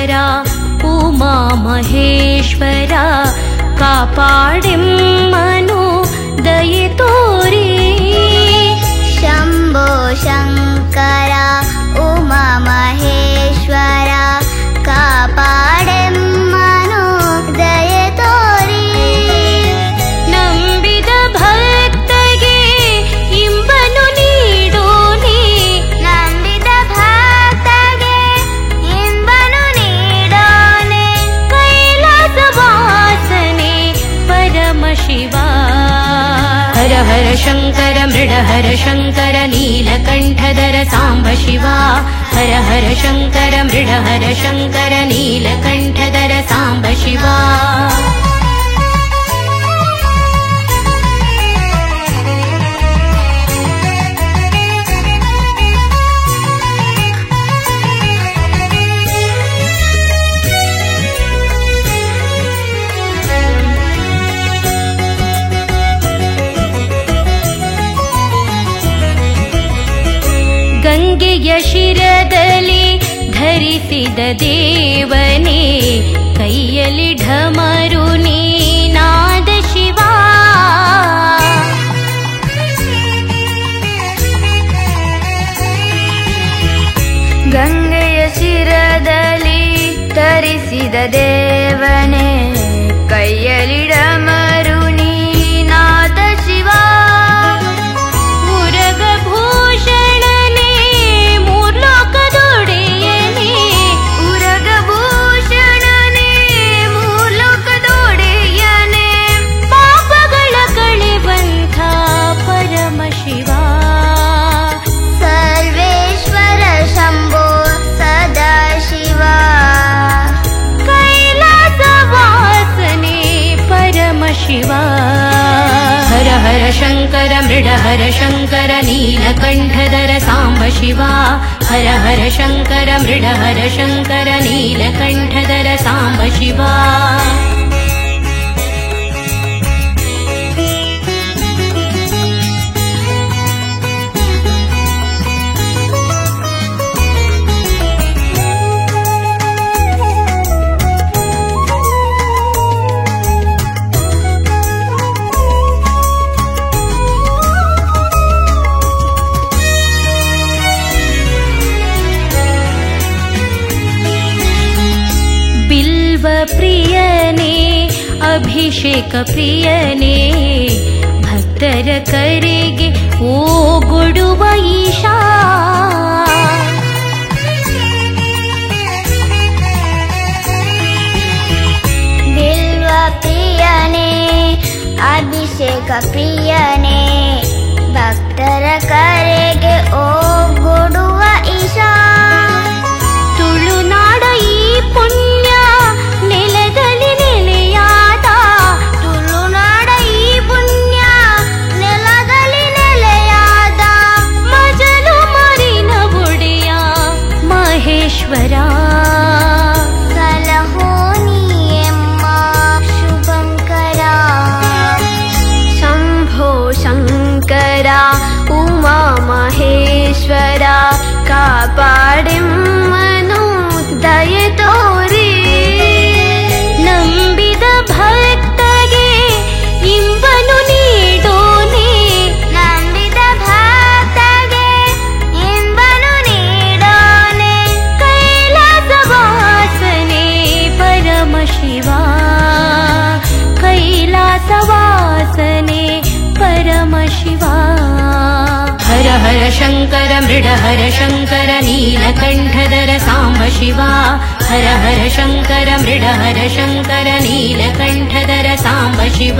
शङ्कर उमा महेश्वर कापाडिम्मनु दये तोरि शम्भो शङ्कर उमा महेश्वर कापाडिम्मनु दये तोरि ನಂಬಿದ ಭಕ್ತಗೆ ಇಂಬನು ನೀಡೋನಿ ನಂಬಿದ ಭಕ್ತಗೆ ಇಂಬನು ನೀಡೋನೆ ಕೈಲಾಸ ವಾಸನೆ ಪರಮ ಶಿವ ಹರ ಹರ ಶಂಕರ ಮೃಡ ಹರ ಶಂಕರ ನೀಲಕಂಠಧರ ಸಾಂಬ ಶಿವ ಹರ ಹರ ಶಂಕರ ಮೃಡ ಹರ ಶಂಕರ ನೀಲಕಂಠಧರ ಸಾಂಬ ಶಿವ ಗಂಗೆಯ ಶಿರದಲ್ಲಿ ಧರಿಸಿದ ದೇವನೇ ಕೈಯಲ್ಲಿ ಢಮರು ನೀನಾದ ಶಿವ ಗಂಗೆಯ ಶಿರದಲ್ಲಿ ಧರಿಸಿದ ದೇವನೇ ಕೈಯಲ್ಲಿ ಡಮರು ನೀನಾದ ಶಿವ ಉರಗಭೂಷಣನೇ ಮೂರ್ಲೋಕದೊಡೆಯನೇ ಉರಗಭೂಷಣನೇ ಮೂಲೋಕದೊಡೆಯನೇ ಪಾಪಗಳ ಕಳೆವಂಥ ಪರಮ ಶಿವ ಸರ್ವೇಶ್ವರ ಶಂಭೋ ಸದಾ ಶಿವ ಕೈಲಾಸ ವಾಸನೆ ಪರಮ ಶಿವ ಹರ ಹರ ಶಂಕರ ಮೃಡ ಹರ ಶಂಕರ ನೀಲಕಂಠಧರ ಸಾಂಬ ಶಿವ ಹರ ಹರ ಶಂಕರ ಮೃಡ ಹರ ಶಂಕರ ನೀಲಕಂಠಧರ ಸಾಂಬ ಶಿವ ಬಿಲ್ವ ಪ್ರಿಯನೇ ಅಭಿಷೇಕ ಪ್ರಿಯನೇ ಭಕ್ತರ ಕರೆಗೆ ಓಗೊಡುವ ಈಶಾ ಬಿಲ್ವ ಪ್ರಿಯನೇ ಅಭಿಷೇಕ ಪ್ರಿಯನೇ ಭಕ್ತರ ಕರೆಗೆ ಓಗೊಡುವ ಈಶಾ ತುಳುನಾಡ ಈ ಪುಣ್ಯ ನೆಲದಲ್ಲಿ ನೆಲೆಯಾದ ತುಳುನಾಡ ಈ ಪುಣ್ಯ ನೆಲದಲ್ಲಿ ನೆಲೆಯಾದ ಮಜಲು ಮರಿನ ಒಡೆಯ ಮಹೇಶ್ವರ ಸಲಹೋ ನೀಯಮ್ಮ ಶುಭಂಕರ ಶಂಭೋ ಶಂಕರ ಉಮಾ ಮಹೇಶ್ವರ ಕಾಪಾಡಿಮ್ಮನು ದಯೆ ತೋರಿ ನಂಬಿದ ಭಕ್ತಗೆ ಇಂಬನು ನೀಡೋನೆ ನಂಬಿದ ಭಕ್ತಗೆ ಇಂಬನು ನೀಡೋನೆ ಕೈಲಾಸ ವಾಸನೆ ಪರಮ ಶಿವ ಕೈಲಾಸ ವಾಸನೆ ಪರಮ ಶಿವ ಹರ ಹರ ಶಂಕರ ಮೃಡ ಹರ ಶಂಕರ ನೀಲಕಂಠಧರ ಸಾಂಬ ಶಿವ ಹರ ಹರ ಶಂಕರ ಮೃಡ ಹರ ಶಂಕರ ನೀಲಕಂಠಧರ ಸಾಂಬ ಶಿವ